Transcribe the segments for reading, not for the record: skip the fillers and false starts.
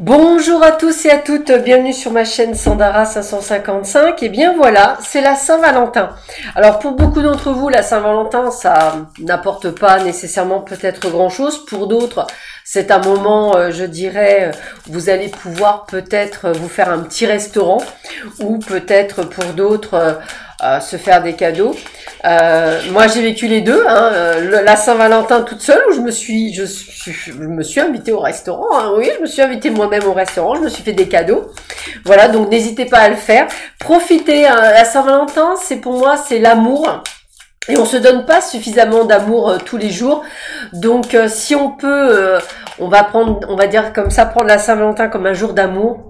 Bonjour à tous et à toutes, bienvenue sur ma chaîne Sandara 555. Et bien voilà, c'est la Saint-Valentin. Alors pour beaucoup d'entre vous, la Saint-Valentin, ça n'apporte pas nécessairement peut-être grand-chose. Pour d'autres, c'est un moment, je dirais, vous allez pouvoir peut-être vous faire un petit restaurant ou peut-être pour d'autres se faire des cadeaux. Moi j'ai vécu les deux, hein, la Saint-Valentin toute seule où je me suis invitée au restaurant, hein, oui, je me suis invitée moi-même au restaurant, je me suis fait des cadeaux. Voilà, donc n'hésitez pas à le faire. Profitez, hein, la Saint-Valentin, c'est pour moi, c'est l'amour. Et on se donne pas suffisamment d'amour tous les jours. Donc si on peut, on va dire comme ça, prendre la Saint-Valentin comme un jour d'amour.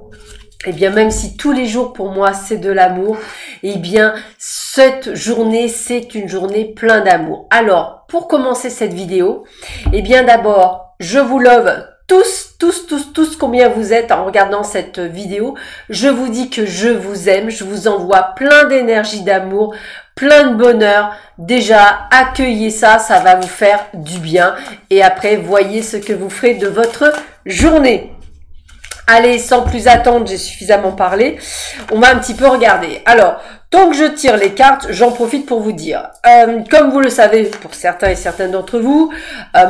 Eh bien, même si tous les jours pour moi c'est de l'amour, eh bien, cette journée c'est une journée pleine d'amour. Alors, pour commencer cette vidéo, eh bien d'abord, je vous love tous combien vous êtes en regardant cette vidéo. Je vous dis que je vous aime, je vous envoie plein d'énergie d'amour, plein de bonheur. Déjà, accueillez ça, ça va vous faire du bien. Et après, voyez ce que vous ferez de votre journée. Allez, sans plus attendre, j'ai suffisamment parlé. On va un petit peu regarder. Alors, tant que je tire les cartes, j'en profite pour vous dire. Comme vous le savez, pour certains et certaines d'entre vous,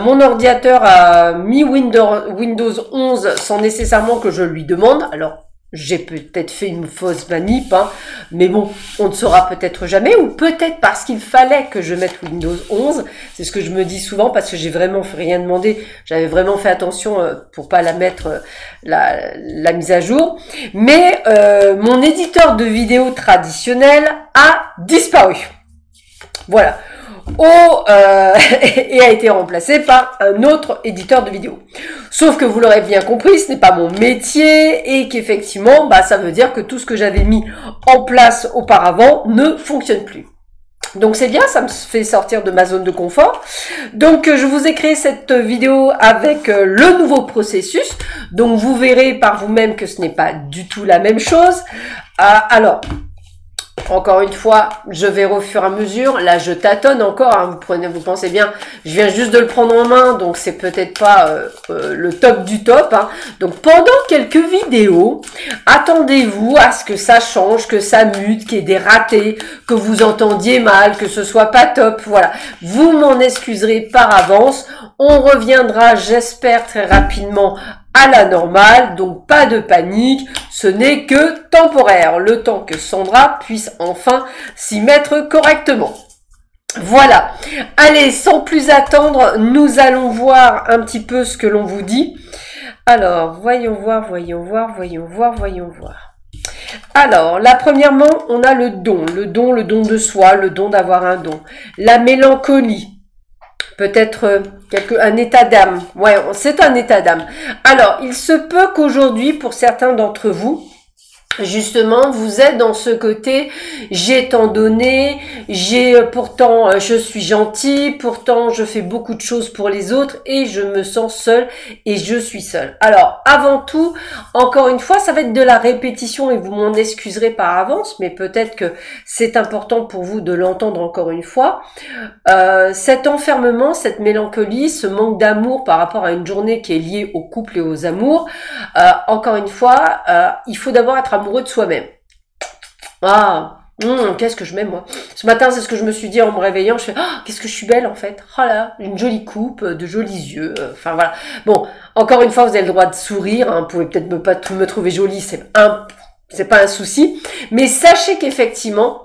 mon ordinateur a mis Windows 11 sans nécessairement que je lui demande. Alors, j'ai peut-être fait une fausse manip, hein, mais bon, on ne saura peut-être jamais, ou peut-être parce qu'il fallait que je mette Windows 11, c'est ce que je me dis souvent, parce que j'ai vraiment rien demandé, j'avais vraiment fait attention pour pas la mettre, la mise à jour, mais mon éditeur de vidéo traditionnel a disparu. Voilà. Et a été remplacé par un autre éditeur de vidéo. Sauf que vous l'aurez bien compris, ce n'est pas mon métier et qu'effectivement, ça veut dire que tout ce que j'avais mis en place auparavant ne fonctionne plus. Donc c'est bien, ça me fait sortir de ma zone de confort. Donc je vous ai créé cette vidéo avec le nouveau processus. Donc vous verrez par vous-même que ce n'est pas du tout la même chose. Alors, encore une fois, je vais au fur et à mesure. Là, je tâtonne encore. Hein, vous pensez bien, je viens juste de le prendre en main, donc c'est peut-être pas le top du top. Hein. Donc, pendant quelques vidéos, attendez-vous à ce que ça change, que ça mute, qu'il y ait des ratés, que vous entendiez mal, que ce soit pas top. Voilà. Vous m'en excuserez par avance. On reviendra, j'espère, très rapidement à la normale, donc pas de panique, ce n'est que temporaire, le temps que Sandra puisse enfin s'y mettre correctement. Voilà, allez, sans plus attendre, nous allons voir un petit peu ce que l'on vous dit. Alors, voyons voir. Alors, là, premièrement, on a le don de soi, le don d'avoir un don. La mélancolie. Peut-être un état d'âme. Ouais, c'est un état d'âme. Alors, il se peut qu'aujourd'hui, pour certains d'entre vous, justement, vous êtes dans ce côté, j'ai tant donné, pourtant je suis gentil, pourtant je fais beaucoup de choses pour les autres et je me sens seule et je suis seule. Alors, avant tout, encore une fois, ça va être de la répétition et vous m'en excuserez par avance, mais peut-être que c'est important pour vous de l'entendre encore une fois. Cet enfermement, cette mélancolie, ce manque d'amour par rapport à une journée qui est liée au couple et aux amours, encore une fois, il faut d'abord être amoureux de soi-même. Qu'est-ce que je m'aime moi. Ce matin, c'est ce que je me suis dit en me réveillant. Je fais, qu'est-ce que je suis belle en fait. Oh là, une jolie coupe, de jolis yeux. Enfin voilà. Bon, encore une fois, vous avez le droit de sourire. Hein, vous pouvez peut-être pas me trouver jolie, c'est pas un souci. Mais sachez qu'effectivement,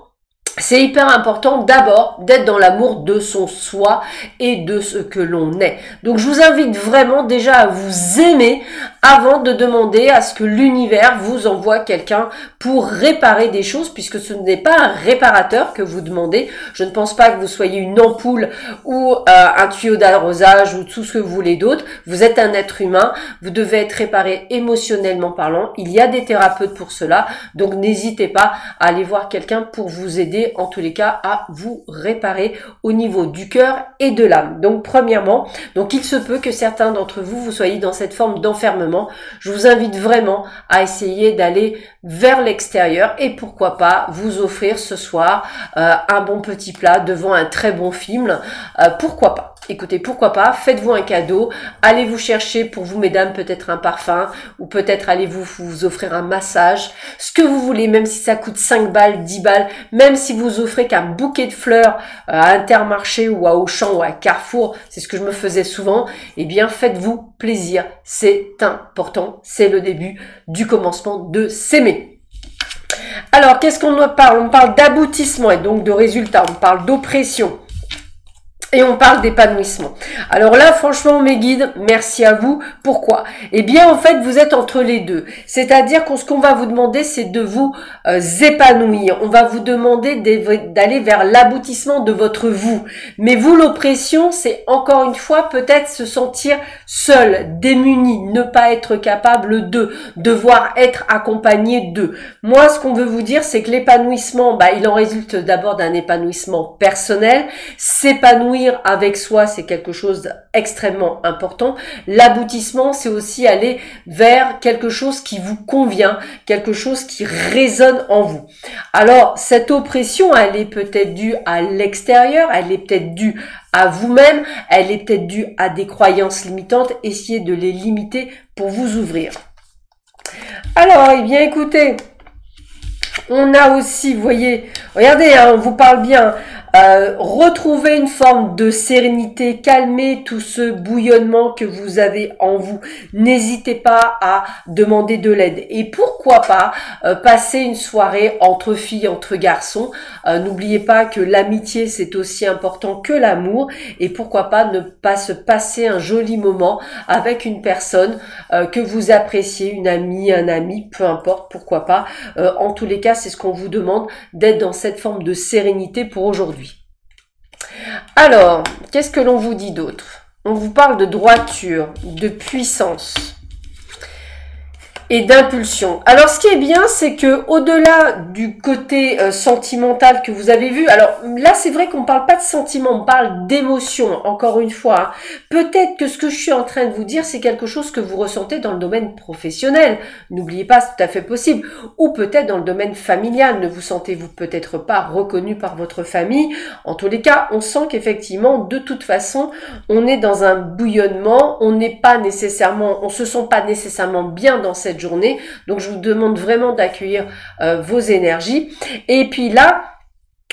c'est hyper important d'abord d'être dans l'amour de son soi et de ce que l'on est. Donc je vous invite vraiment déjà à vous aimer avant de demander à ce que l'univers vous envoie quelqu'un pour réparer des choses, puisque ce n'est pas un réparateur que vous demandez. Je ne pense pas que vous soyez une ampoule ou un tuyau d'arrosage ou tout ce que vous voulez d'autre. Vous êtes un être humain, vous devez être réparé émotionnellement parlant. Il y a des thérapeutes pour cela, donc n'hésitez pas à aller voir quelqu'un pour vous aider aider en tous les cas à vous réparer au niveau du cœur et de l'âme. Donc premièrement, donc il se peut que certains d'entre vous, vous soyez dans cette forme d'enfermement. Je vous invite vraiment à essayer d'aller vers l'extérieur et pourquoi pas vous offrir ce soir un bon petit plat devant un très bon film. Pourquoi pas? Écoutez, pourquoi pas, faites-vous un cadeau, allez vous chercher pour vous mesdames peut-être un parfum ou peut-être allez vous offrir un massage, ce que vous voulez, même si ça coûte 5 balles, 10 balles, même si vous offrez qu'un bouquet de fleurs à Intermarché ou à Auchan ou à Carrefour, c'est ce que je me faisais souvent, eh bien faites-vous plaisir, c'est important, c'est le début du commencement de s'aimer. Alors, qu'est-ce qu'on parle? On parle d'aboutissement et donc de résultats, on parle d'oppression. Et on parle d'épanouissement. Alors là, franchement, mes guides, merci à vous. Pourquoi? Eh bien, en fait, vous êtes entre les deux. C'est-à-dire ce qu'on va vous demander, c'est de vous épanouir. On va vous demander d'aller vers l'aboutissement de votre vous. Mais vous, l'oppression, c'est encore une fois peut-être se sentir seul, démuni, ne pas être capable de, devoir être accompagné de. Moi, ce qu'on veut vous dire, c'est que l'épanouissement, il en résulte d'abord d'un épanouissement personnel. S'épanouir avec soi, c'est quelque chose d'extrêmement important. L'aboutissement, c'est aussi aller vers quelque chose qui vous convient, quelque chose qui résonne en vous. Alors, cette oppression, elle est peut-être due à l'extérieur, elle est peut-être due à vous-même, elle est peut-être due à des croyances limitantes. Essayez de les limiter pour vous ouvrir. Alors, eh bien, écoutez, on a aussi, vous voyez, regardez, on vous parle bien, retrouver une forme de sérénité, calmer tout ce bouillonnement que vous avez en vous. N'hésitez pas à demander de l'aide. Et pourquoi pas passer une soirée entre filles, entre garçons. N'oubliez pas que l'amitié, c'est aussi important que l'amour. Et pourquoi pas ne pas se passer un joli moment avec une personne que vous appréciez, une amie, un ami, peu importe, pourquoi pas. En tous les cas, c'est ce qu'on vous demande, d'être dans cette forme de sérénité pour aujourd'hui. Alors, qu'est-ce que l'on vous dit d'autre? On vous parle de droiture, de puissance et d'impulsion. Alors, ce qui est bien, c'est que au-delà du côté sentimental que vous avez vu, alors là, c'est vrai qu'on parle pas de sentiment, on parle d'émotion, encore une fois. Hein. Peut-être que ce que je suis en train de vous dire, c'est quelque chose que vous ressentez dans le domaine professionnel. N'oubliez pas, c'est tout à fait possible. Ou peut-être dans le domaine familial. Ne vous sentez-vous peut-être pas reconnu par votre famille. En tous les cas, on sent qu'effectivement, de toute façon, on est dans un bouillonnement. On n'est pas nécessairement, on se sent pas nécessairement bien dans cette journée. Donc, je vous demande vraiment d'accueillir vos énergies. Et puis là,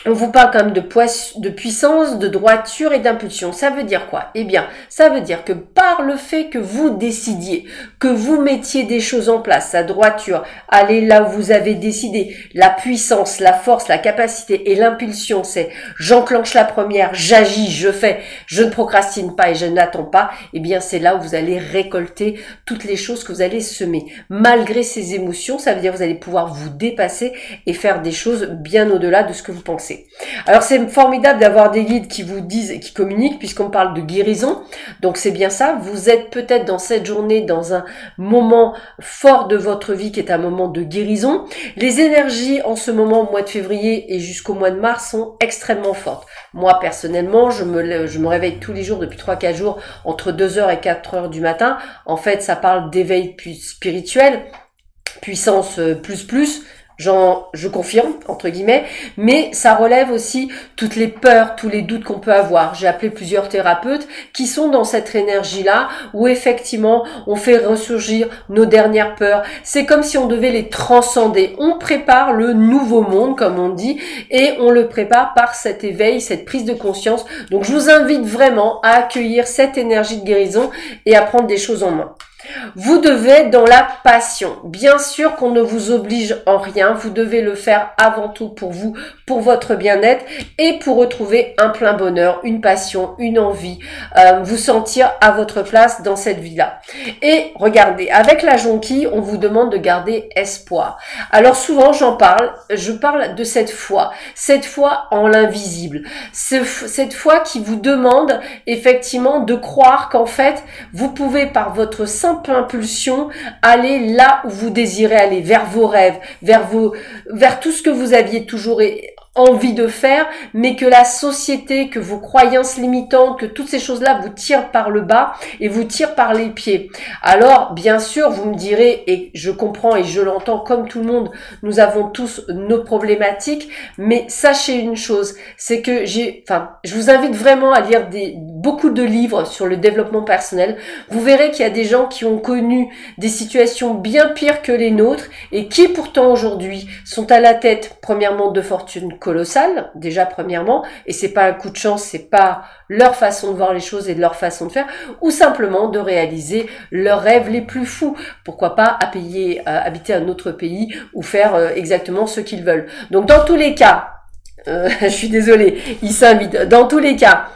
on vous parle quand même de puissance, de droiture et d'impulsion. Ça veut dire quoi? Eh bien, ça veut dire que par le fait que vous décidiez, que vous mettiez des choses en place, la droiture, allez là où vous avez décidé, la puissance, la force, la capacité et l'impulsion, c'est j'enclenche la première, j'agis, je fais, je ne procrastine pas et je n'attends pas, eh bien c'est là où vous allez récolter toutes les choses que vous allez semer. Malgré ces émotions, ça veut dire que vous allez pouvoir vous dépasser et faire des choses bien au-delà de ce que vous pensez. Alors c'est formidable d'avoir des guides qui vous disent et qui communiquent puisqu'on parle de guérison. Donc c'est bien ça, vous êtes peut-être dans cette journée dans un moment fort de votre vie qui est un moment de guérison. Les énergies en ce moment au mois de février et jusqu'au mois de mars sont extrêmement fortes. Moi personnellement, je me réveille tous les jours depuis 3-4 jours entre 2h et 4h du matin. En fait, ça parle d'éveil spirituel, puissance plus. Je confirme, entre guillemets, mais ça relève aussi toutes les peurs, tous les doutes qu'on peut avoir. J'ai appelé plusieurs thérapeutes qui sont dans cette énergie-là où effectivement on fait ressurgir nos dernières peurs. C'est comme si on devait les transcender. On prépare le nouveau monde, comme on dit, et on le prépare par cet éveil, cette prise de conscience. Donc je vous invite vraiment à accueillir cette énergie de guérison et à prendre des choses en main. Vous devez être dans la passion. Bien sûr qu'on ne vous oblige en rien. Vous devez le faire avant tout pour vous, pour votre bien-être et pour retrouver un plein bonheur, une passion, une envie, vous sentir à votre place dans cette vie-là. Et regardez, avec la jonquille, on vous demande de garder espoir. Alors souvent, je parle de cette foi en l'invisible. Cette foi qui vous demande effectivement de croire qu'en fait, vous pouvez par votre simple simple impulsion, aller là où vous désirez aller, vers vos rêves, vers tout ce que vous aviez toujours envie de faire, mais que la société, que vos croyances limitantes, que toutes ces choses-là vous tirent par le bas et vous tirent par les pieds. Alors, bien sûr, vous me direz, et je comprends et je l'entends comme tout le monde, nous avons tous nos problématiques, mais sachez une chose, c'est que je vous invite vraiment à lire beaucoup de livres sur le développement personnel. Vous verrez qu'il y a des gens qui ont connu des situations bien pires que les nôtres et qui pourtant aujourd'hui sont à la tête, premièrement, de fortune colossale, déjà premièrement, et c'est pas un coup de chance, c'est pas leur façon de voir les choses et de leur façon de faire, ou simplement de réaliser leurs rêves les plus fous. Pourquoi pas habiter un autre pays ou faire exactement ce qu'ils veulent. Donc dans tous les cas, je suis désolée, ils s'invitent. Dans tous les cas,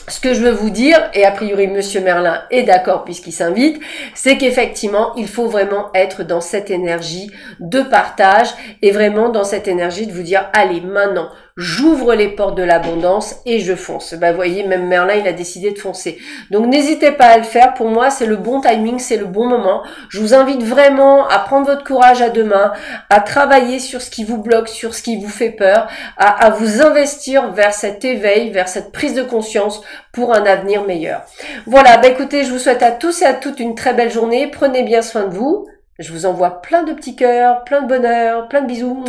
ce que je veux vous dire, et a priori Monsieur Merlin est d'accord puisqu'il s'invite, c'est qu'effectivement, il faut vraiment être dans cette énergie de partage et vraiment dans cette énergie de vous dire, allez, maintenant, j'ouvre les portes de l'abondance et je fonce. Ben, vous voyez, même Merlin, il a décidé de foncer. Donc, n'hésitez pas à le faire. Pour moi, c'est le bon timing, c'est le bon moment. Je vous invite vraiment à prendre votre courage à deux mains, à travailler sur ce qui vous bloque, sur ce qui vous fait peur, à vous investir vers cet éveil, vers cette prise de conscience pour un avenir meilleur. Voilà, ben écoutez, je vous souhaite à tous et à toutes une très belle journée. Prenez bien soin de vous. Je vous envoie plein de petits cœurs, plein de bonheur, plein de bisous.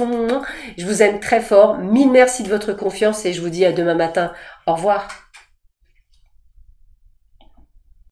Je vous aime très fort. Mille merci de votre confiance et je vous dis à demain matin. Au revoir.